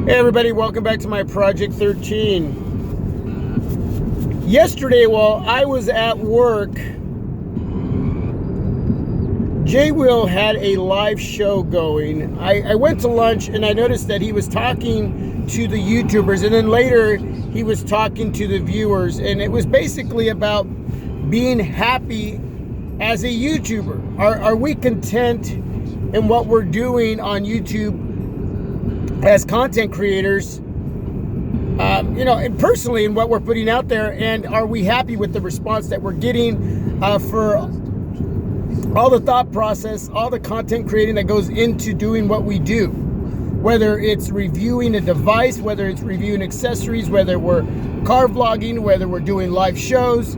Hey everybody, welcome back to my Project 13. Yesterday, while I was at work, Jay Will had a live show going. I went to lunch and I noticed that he was talking to the YouTubers, and then later he was talking to the viewers, and it was basically about being happy as a YouTuber. Are we content in what we're doing on YouTube as content creators, and personally in what we're putting out there, and are we happy with the response that we're getting for all the thought process, all the content creating that goes into doing what we do, whether it's reviewing a device, whether it's reviewing accessories, whether we're car vlogging, whether we're doing live shows.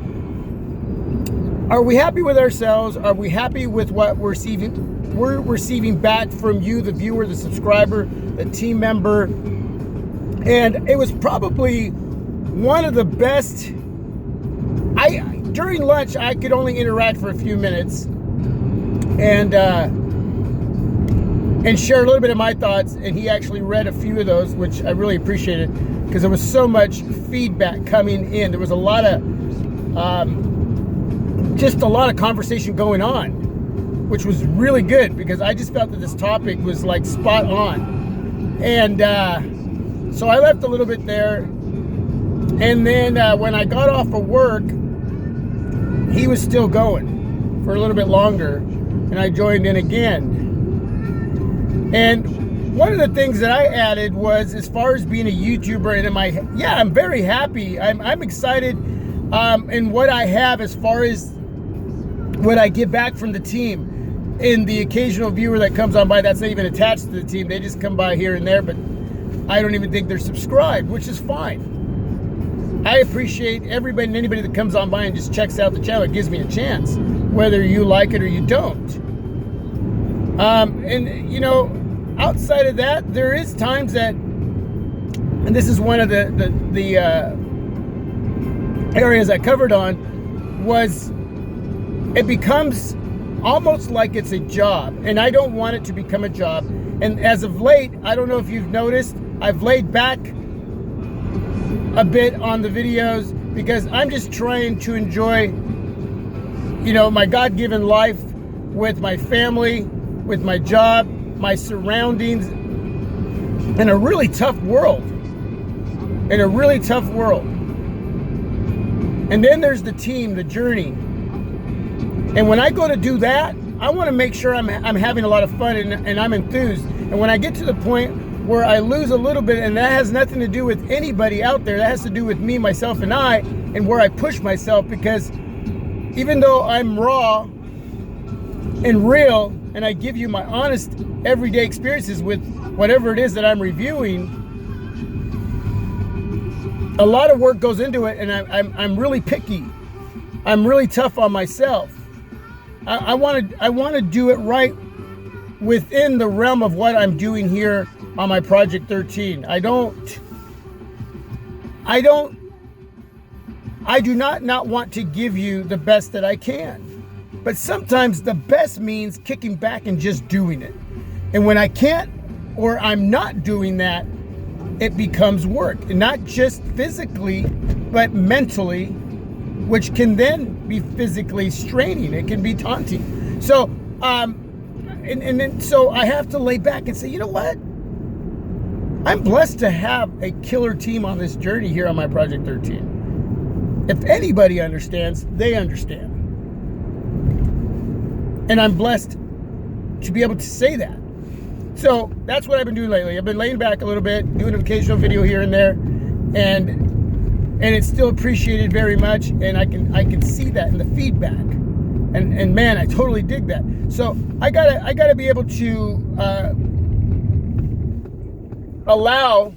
Are we happy with ourselves? Are we happy with what we're receiving back from you, the viewer, the subscriber, the team member? And it was probably one of the best. During lunch, I could only interact for a few minutes and share a little bit of my thoughts, and he actually read a few of those, which I really appreciated, because there was so much feedback coming in. There was a lot of conversation going on, which was really good, because I just felt that this topic was like spot on. And so I left a little bit there, and then when I got off of work, he was still going for a little bit longer, and I joined in again. And one of the things that I added was, as far as being a YouTuber, and I'm very happy. I'm excited in what I have, as far as what I get back from the team. And the occasional viewer that comes on by that's not even attached to the team, they just come by here and there, but I don't even think they're subscribed, which is fine. I appreciate everybody and anybody that comes on by and just checks out the channel. It gives me a chance, whether you like it or you don't. Outside of that, there is times that, and this is one of the areas I covered on, was it becomes almost like it's a job, and I don't want it to become a job. And as of late, I don't know if you've noticed, I've laid back a bit on the videos, because I'm just trying to enjoy, my God-given life with my family, with my job, my surroundings, in a really tough world. And then there's the team, the journey. And when I go to do that, I want to make sure I'm having a lot of fun and I'm enthused. And when I get to the point where I lose a little bit, and that has nothing to do with anybody out there, that has to do with me, myself, and I, and where I push myself, because even though I'm raw and real, and I give you my honest everyday experiences with whatever it is that I'm reviewing, a lot of work goes into it, and I'm really picky. I'm really tough on myself. I want to do it right within the realm of what I'm doing here on my Project 13. I do not want to give you the best that I can. But sometimes the best means kicking back and just doing it. And when I can't, or I'm not doing that, it becomes work. And not just physically, but mentally, which can then be physically straining. It can be taunting. So, so I have to lay back and say, you know what? I'm blessed to have a killer team on this journey here on my Project 13. If anybody understands, they understand. And I'm blessed to be able to say that. So that's what I've been doing lately. I've been laying back a little bit, doing an occasional video here and there, and it's still appreciated very much, and I can see that in the feedback. And man, I totally dig that. So I gotta be able to allow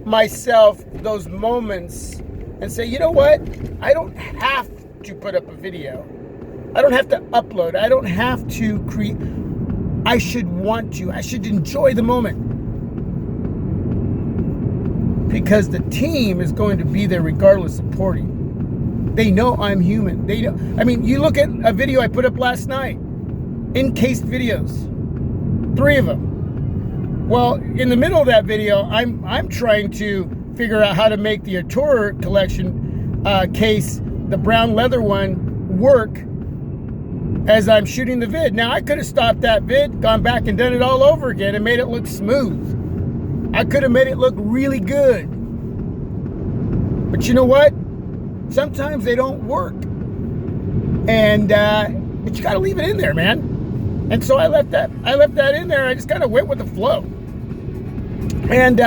myself those moments and say, you know what? I don't have to put up a video. I don't have to upload. I don't have to create. I should want to. I should enjoy the moment, because the team is going to be there regardless, supporting. They know I'm human. They know. I mean, you look at a video I put up last night, encased videos, 3 of them. Well, in the middle of that video, I'm trying to figure out how to make the Artura collection case, the brown leather one, work as I'm shooting the vid. Now, I could have stopped that vid, gone back and done it all over again and made it look smooth. I could have made it look really good. But you know what? Sometimes they don't work. And but you got to leave it in there, man. And so I left that in there. I just kind of went with the flow. And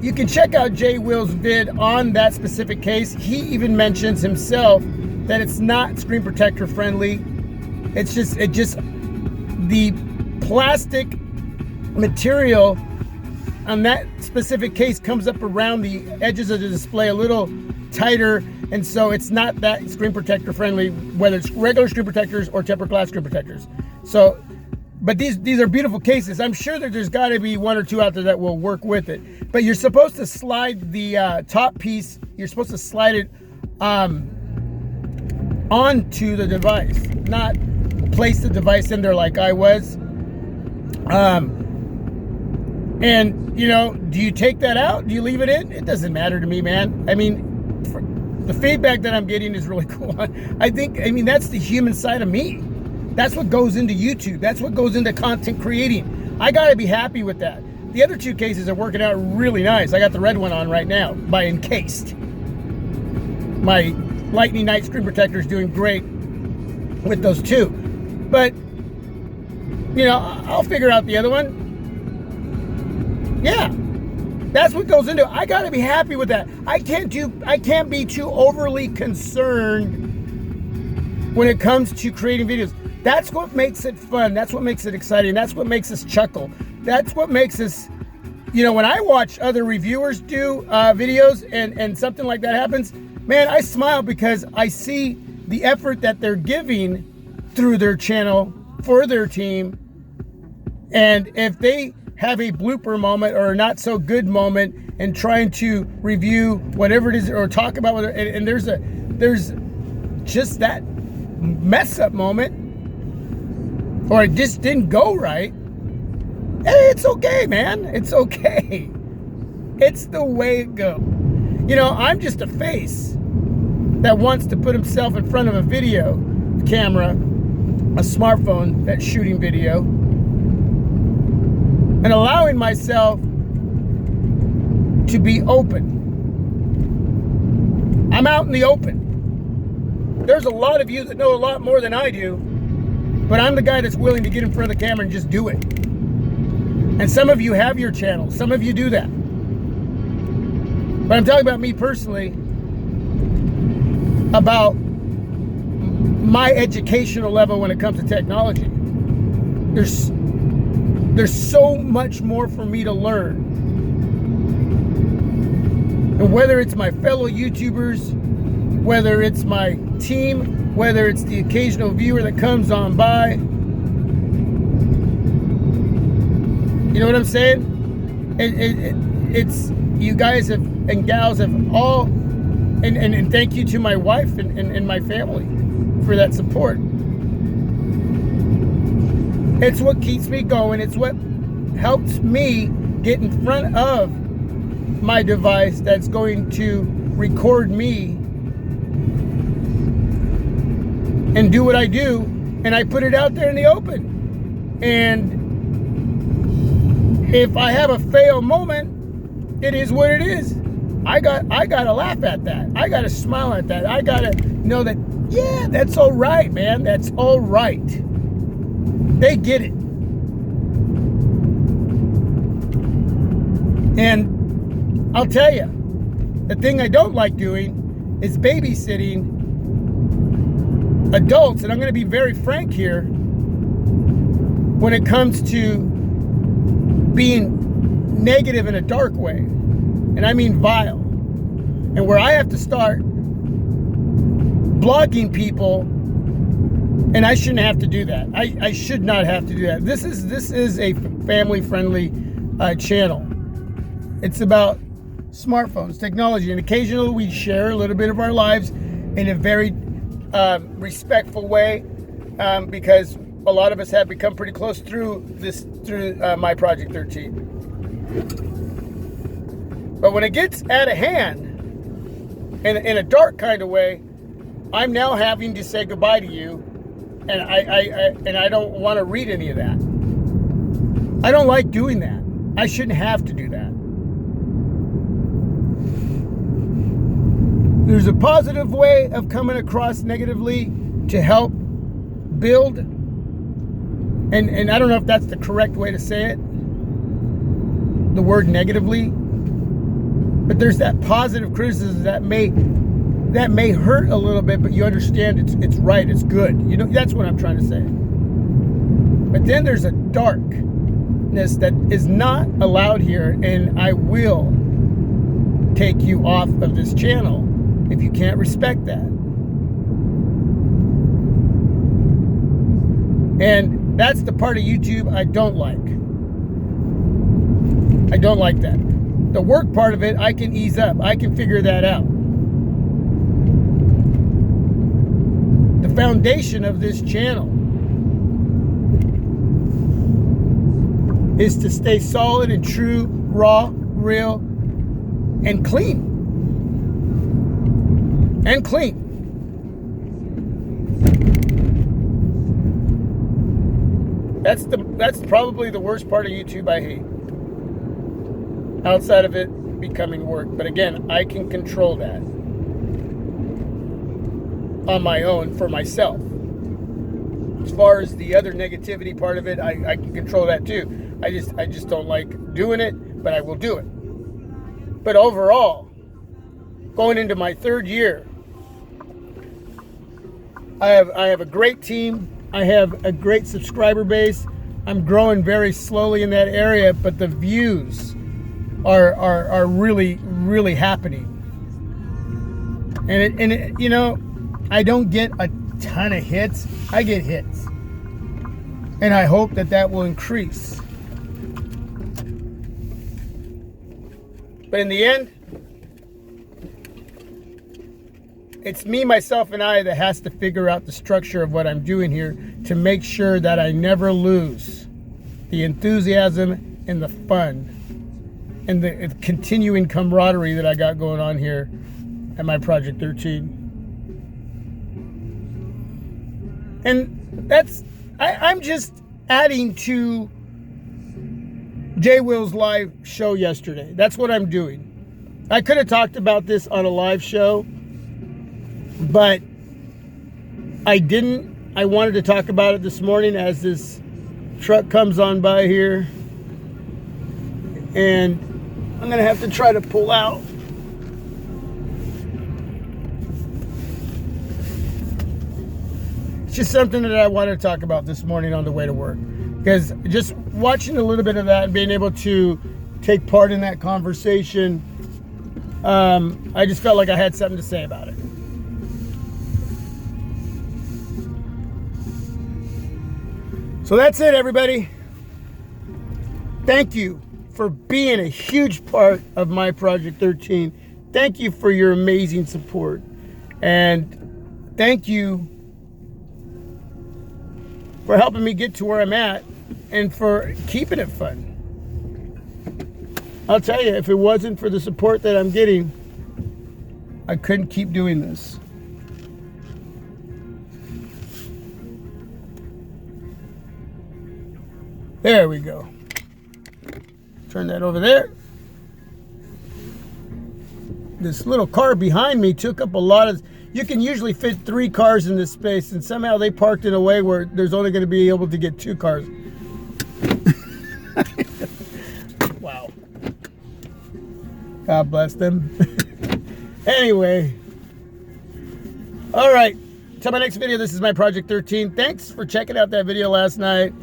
you can check out Jay Will's vid on that specific case. He even mentions himself that it's not screen protector friendly. It just the plastic material on that specific case comes up around the edges of the display a little tighter, and so it's not that screen protector friendly, whether it's regular screen protectors or tempered glass screen protectors. So, but these are beautiful cases. I'm sure that there's got to be one or two out there that will work with it. But you're supposed to slide the top piece. You're supposed to slide it onto the device, not place the device in there like I was. And you know, do you take that out? Do you leave it in? It doesn't matter to me, man. I mean, the feedback that I'm getting is really cool. I mean, that's the human side of me. That's what goes into YouTube. That's what goes into content creating. I got to be happy with that. The other two cases are working out really nice. I got the red one on right now by Encased. My Lightning Night screen protector is doing great with those two. But, you know, I'll figure out the other one. Yeah, that's what goes into it. I got to be happy with that. I can't be too overly concerned when it comes to creating videos. That's what makes it fun. That's what makes it exciting. That's what makes us chuckle. That's what makes us, you know, when I watch other reviewers do videos and something like that happens, man, I smile because I see the effort that they're giving through their channel for their team. And if they have a blooper moment or a not so good moment and trying to review whatever it is or talk about whether, and there's just that mess up moment, or it just didn't go right, hey, it's okay, man. It's okay. It's the way it goes. You know, I'm just a face that wants to put himself in front of a video camera, a smartphone that's shooting video, and allowing myself to be open. I'm out in the open. There's a lot of you that know a lot more than I do, but I'm the guy that's willing to get in front of the camera and just do it. And some of you have your channels. Some of you do that. But I'm talking about me personally, about my educational level when it comes to technology. There's so much more for me to learn. And whether it's my fellow YouTubers, whether it's my team, whether it's the occasional viewer that comes on by, you know what I'm saying? It's you guys have and gals have all, and thank you to my wife and my family for that support. It's what keeps me going. It's what helps me get in front of my device that's going to record me and do what I do, and I put it out there in the open. And if I have a fail moment, it is what it is. I got to laugh at that. I got to smile at that. I got to know that, yeah, that's all right, man. That's all right. They get it. And I'll tell you, the thing I don't like doing is babysitting adults. And I'm going to be very frank here when it comes to being negative in a dark way. And I mean vile. And where I have to start blogging people, and I shouldn't have to do that. I should not have to do that. This is a family-friendly channel. It's about smartphones, technology, and occasionally we share a little bit of our lives in a very respectful way, because a lot of us have become pretty close through this through my Project 13. But when it gets out of hand, in a dark kind of way, I'm now having to say goodbye to you, and I don't want to read any of that. I don't like doing that. I shouldn't have to do that. There's a positive way of coming across negatively to help build, and I don't know if that's the correct way to say it, the word negatively, but there's that positive criticism that may hurt a little bit, but you understand it's right, it's good. You know, that's what I'm trying to say. But then there's a darkness that is not allowed here, and I will take you off of this channel if you can't respect that. And that's the part of YouTube I don't like. I don't like that. The work part of it, I can ease up. I can figure that out. The foundation of this channel is to stay solid and true, raw, real, and clean. And clean. That's probably the worst part of YouTube I hate. Outside of it becoming work. But again, I can control that on my own for myself. As far as the other negativity part of it, I can control that too. I just don't like doing it, but I will do it. But overall, going into my third year, I have a great team. I have a great subscriber base. I'm growing very slowly in that area, but the views are really, really happening. And it, you know, I don't get a ton of hits. I get hits. And I hope that will increase. But in the end, it's me, myself, and I that has to figure out the structure of what I'm doing here to make sure that I never lose the enthusiasm and the fun and the continuing camaraderie that I got going on here at my Project 13. And I'm just adding to Jay Will's live show yesterday. That's what I'm doing. I could have talked about this on a live show, but I didn't. I wanted to talk about it this morning as this truck comes on by here. And I'm going to have to try to pull out. It's just something that I wanted to talk about this morning on the way to work. Because just watching a little bit of that and being able to take part in that conversation, I just felt like I had something to say about it. So that's it, everybody. Thank you for being a huge part of my Project 13. Thank you for your amazing support. And thank you for helping me get to where I'm at and for keeping it fun. I'll tell you, if it wasn't for the support that I'm getting, I couldn't keep doing this. There we go. Turn that over there. This little car behind me took up a lot of... You can usually fit 3 cars in this space, and somehow they parked in a way where there's only going to be able to get 2 cars. Wow. God bless them. Anyway. All right. Till my next video, this is my Project 13. Thanks for checking out that video last night.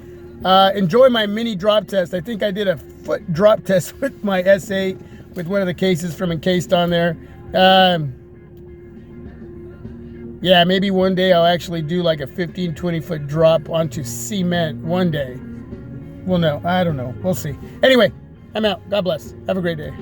Enjoy my mini drop test. I think I did a foot drop test with my S8 with one of the cases from Encased on there. Yeah, maybe one day I'll actually do like a 15, 20 foot drop onto cement one day. Well, no, I don't know. We'll see. Anyway, I'm out. God bless. Have a great day.